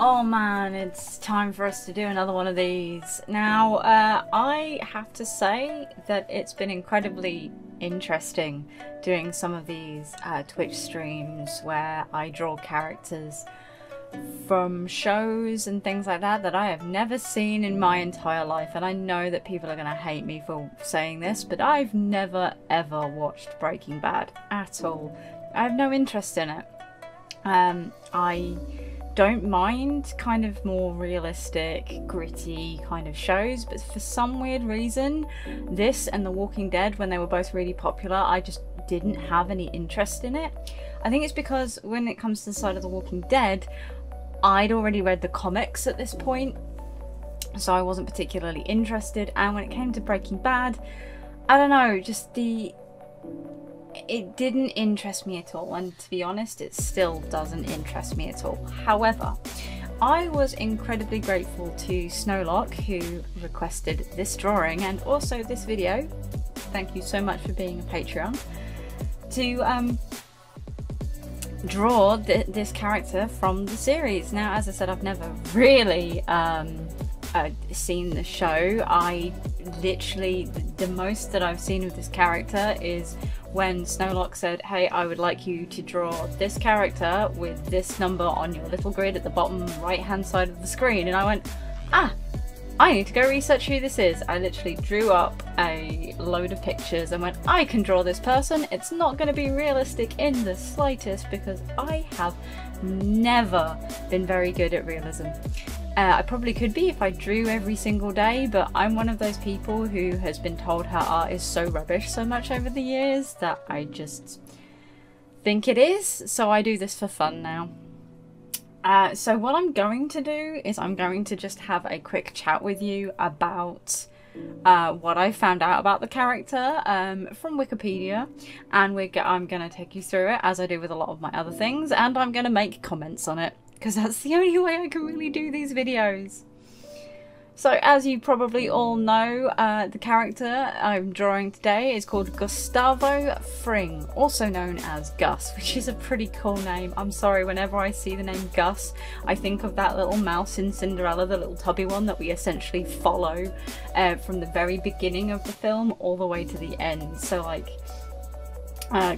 Oh man, it's time for us to do another one of these. Now, I have to say that it's been incredibly interesting doing some of these Twitch streams where I draw characters from shows and things like that I have never seen in my entire life. And I know that people are going to hate me for saying this, but I've never ever watched Breaking Bad at all. I have no interest in it. I don't mind kind of more realistic, gritty kind of shows, but for some weird reason, this and The Walking Dead, when they were both really popular, I just didn't have any interest in it. I think it's because when it comes to the side of The Walking Dead, I'd already read the comics at this point, so I wasn't particularly interested. And when it came to Breaking Bad, I don't know, just it didn't interest me at all, and to be honest, it still doesn't interest me at all. However, I was incredibly grateful to Snowlock, who requested this drawing and also this video. Thank you so much for being a Patreon. To draw this character from the series. Now, as I said, I've never really seen the show. I literally, the most that I've seen of this character is when Snowlock said, hey, I would like you to draw this character with this number on your little grid at the bottom right hand side of the screen. And I went, ah, I need to go research who this is. I literally drew up a load of pictures and went, I can draw this person. It's not going to be realistic in the slightest because I have never been very good at realism. I probably could be if I drew every single day, but I'm one of those people who has been told her art is so rubbish so much over the years that I just think it is. So I do this for fun now. So what I'm going to do is I'm going to just have a quick chat with you about what I found out about the character from Wikipedia, and I'm going to take you through it as I do with a lot of my other things, and I'm going to make comments on it because that's the only way I can really do these videos. So as you probably all know, the character I'm drawing today is called Gustavo Fring, also known as Gus, which is a pretty cool name. I'm sorry, whenever I see the name Gus, I think of that little mouse in Cinderella, the little tubby one that we essentially follow from the very beginning of the film all the way to the end. So like,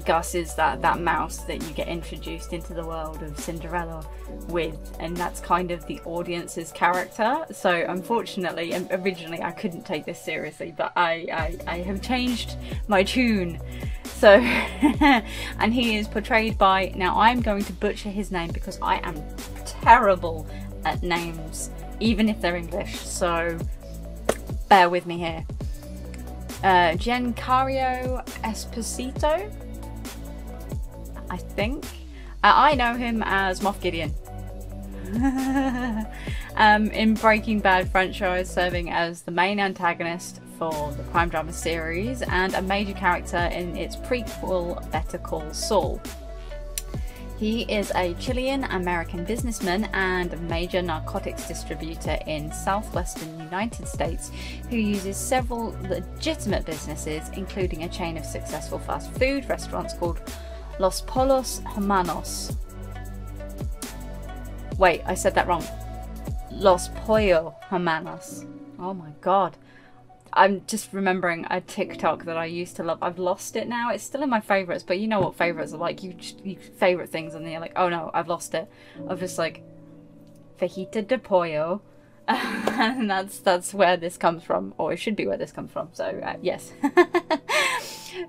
Gus is that mouse that you get introduced into the world of Cinderella with, and that's kind of the audience's character. So unfortunately, originally I couldn't take this seriously, but I have changed my tune. So and he is portrayed by, now I'm going to butcher his name because I am terrible at names, even if they're English, so bear with me here. Giancarlo Esposito, I think. I know him as Moff Gideon in Breaking Bad franchise, serving as the main antagonist for the crime drama series and a major character in its prequel Better Call Saul. He is a Chilean-American businessman and a major narcotics distributor in southwestern United States who uses several legitimate businesses, including a chain of successful fast food restaurants called Los Pollos Hermanos. Wait, I said that wrong. Los Pollo Hermanos. Oh my god. I'm just remembering a TikTok that I used to love. I've lost it now. It's still in my favourites, but you know what favourites are like. You favourite things and then you're like, oh no, I've lost it. I'm just like, fajita de pollo. And that's where this comes from, or it should be where this comes from. So yes.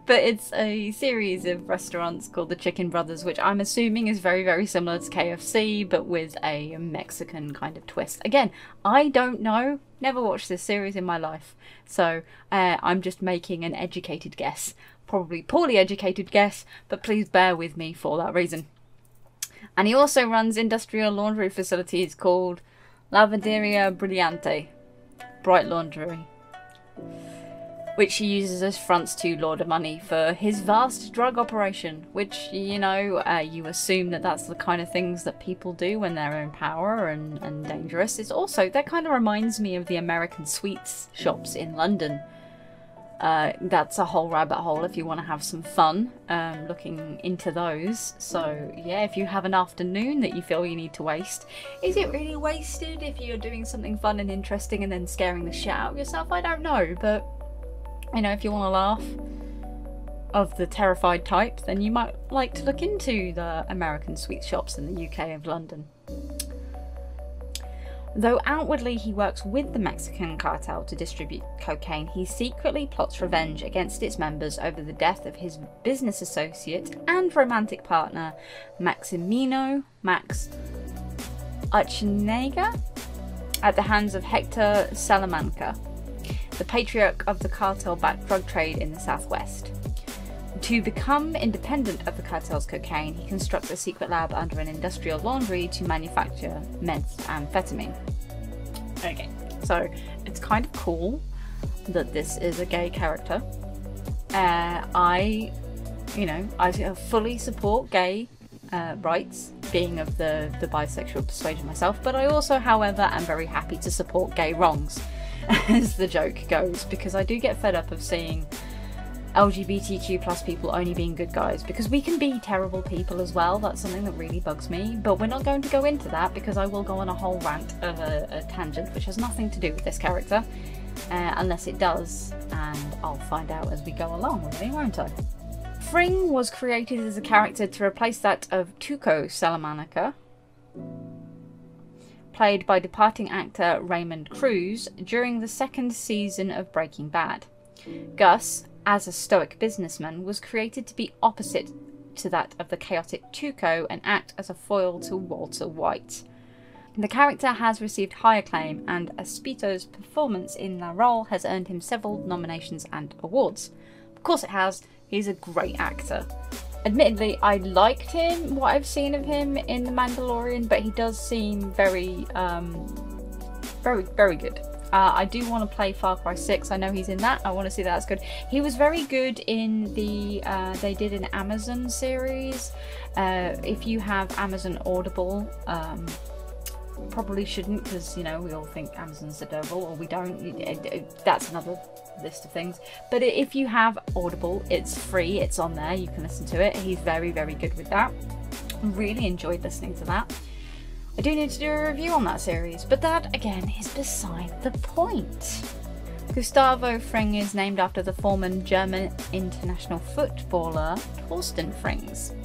But it's a series of restaurants called the Chicken Brothers, which I'm assuming is very, very similar to KFC, but with a Mexican kind of twist. Again, I don't know. Never watched this series in my life. So I'm just making an educated guess. Probably poorly educated guess, but please bear with me for that reason. And he also runs industrial laundry facilities called Lavanderia Brillante, Bright Laundry, which he uses as fronts to launder money for his vast drug operation, which, you know, you assume that that's the kind of things that people do when they're in power and dangerous. It's also, that kind of reminds me of the American sweets shops in London. That's a whole rabbit hole if you want to have some fun looking into those. So yeah, if you have an afternoon that you feel you need to waste, is it really wasted if you're doing something fun and interesting and then scaring the shit out of yourself? I don't know, but you know, if you want to laugh of the terrified type, then you might like to look into the American sweet shops in the UK of London. Though outwardly he works with the Mexican cartel to distribute cocaine, he secretly plots revenge against its members over the death of his business associate and romantic partner, Maximino Max Archinega, at the hands of Hector Salamanca, the patriarch of the cartel-backed drug trade in the southwest. To become independent of the cartel's cocaine, he constructs a secret lab under an industrial laundry to manufacture methamphetamine. Okay, so it's kind of cool that this is a gay character. I fully support gay rights, being of the bisexual persuasion myself, but I also, however, am very happy to support gay wrongs, as the joke goes, because I do get fed up of seeing LGBTQ plus people only being good guys, because we can be terrible people as well. That's something that really bugs me, but we're not going to go into that because I will go on a whole rant of a tangent which has nothing to do with this character, unless it does, and I'll find out as we go along, really, won't I? Fring was created as a character to replace that of Tuco Salamanca, played by departing actor Raymond Cruz during the second season of Breaking Bad. Gus, as a stoic businessman, was created to be opposite to that of the chaotic Tuco and act as a foil to Walter White. The character has received high acclaim, and Espito's performance in the role has earned him several nominations and awards. Of course it has, he's a great actor. Admittedly, I liked him, what I've seen of him in The Mandalorian, but he does seem very good. I do want to play Far Cry 6. I know he's in that. I want to see that's good. He was very good in the they did an Amazon series. If you have Amazon Audible, probably shouldn't, because you know we all think Amazon's the devil, or we don't. That's another list of things. But if you have Audible, it's free. It's on there. You can listen to it. He's very good with that. Really enjoyed listening to that. I do need to do a review on that series, but that, again, is beside the point. Gustavo Fring is named after the former German international footballer Torsten Frings.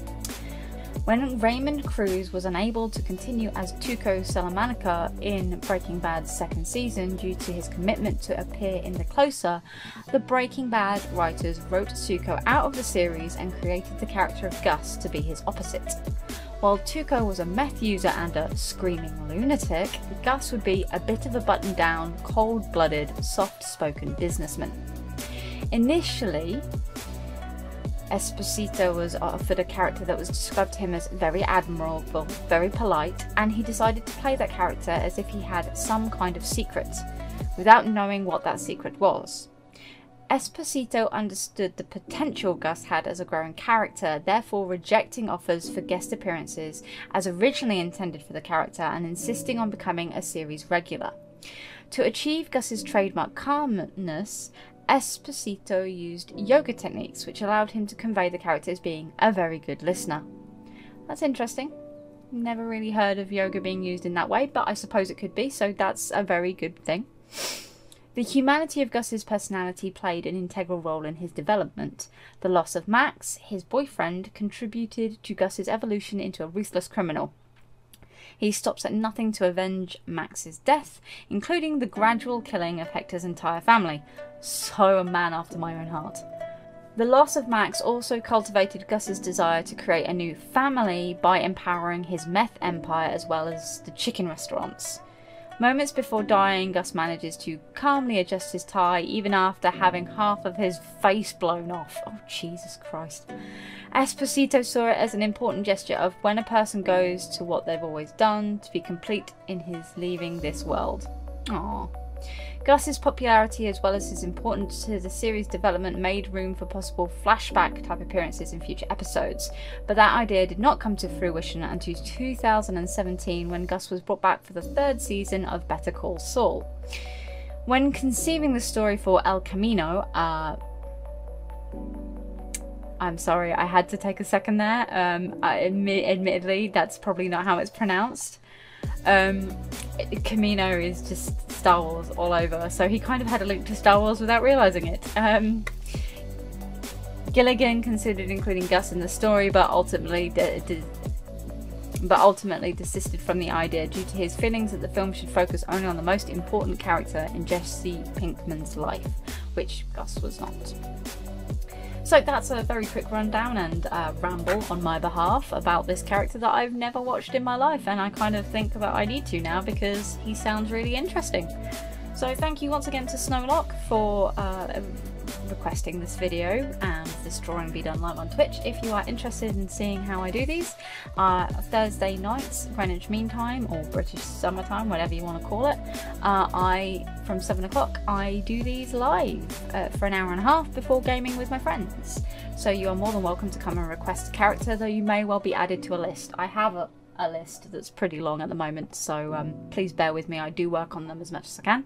When Raymond Cruz was unable to continue as Tuco Salamanca in Breaking Bad's second season due to his commitment to appear in The Closer, the Breaking Bad writers wrote Tuco out of the series and created the character of Gus to be his opposite. While Tuco was a meth user and a screaming lunatic, Gus would be a bit of a button-down, cold-blooded, soft-spoken businessman. Initially, Esposito was offered a character that was described to him as very admirable, very polite, and he decided to play that character as if he had some kind of secret, without knowing what that secret was. Esposito understood the potential Gus had as a growing character, therefore rejecting offers for guest appearances as originally intended for the character and insisting on becoming a series regular. To achieve Gus's trademark calmness, Esposito used yoga techniques which allowed him to convey the character as being a very good listener. That's interesting. Never really heard of yoga being used in that way, but I suppose it could be, so that's a very good thing. The humanity of Gus's personality played an integral role in his development. The loss of Max, his boyfriend, contributed to Gus's evolution into a ruthless criminal. He stops at nothing to avenge Max's death, including the gradual killing of Hector's entire family. So a man after my own heart. The loss of Max also cultivated Gus's desire to create a new family by empowering his meth empire as well as the chicken restaurants. Moments before dying, Gus manages to calmly adjust his tie even after having half of his face blown off. Oh, Jesus Christ. Esposito saw it as an important gesture of when a person goes to what they've always done to be complete in his leaving this world. Aww. Gus's popularity as well as his importance to the series' development made room for possible flashback type appearances in future episodes, but that idea did not come to fruition until 2017 when Gus was brought back for the third season of Better Call Saul. When conceiving the story for El Camino, I'm sorry, I had to take a second there. Admittedly, that's probably not how it's pronounced. Camino is just Star Wars all over, so he kind of had a link to Star Wars without realising it. Gilligan considered including Gus in the story, but ultimately desisted from the idea due to his feelings that the film should focus only on the most important character in Jesse Pinkman's life, which Gus was not. So that's a very quick rundown and ramble on my behalf about this character that I've never watched in my life, and I kind of think that I need to now because he sounds really interesting. So thank you once again to Snowlock for requesting this video and this drawing be done live on Twitch. If you are interested in seeing how I do these, Thursday nights, Greenwich Mean Time, or British Summertime, whatever you want to call it, from 7 o'clock, I do these live for an hour and a half before gaming with my friends. So you are more than welcome to come and request a character, though you may well be added to a list. I have a list that's pretty long at the moment, so please bear with me. I do work on them as much as I can.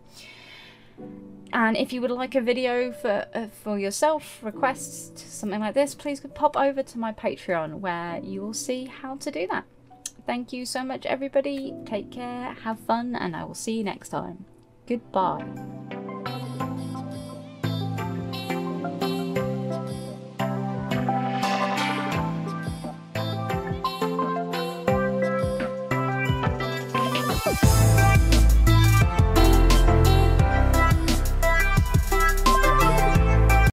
And if you would like a video for yourself, requests, something like this, please pop over to my Patreon where you will see how to do that. Thank you so much, everybody. Take care, have fun, and I will see you next time. Goodbye.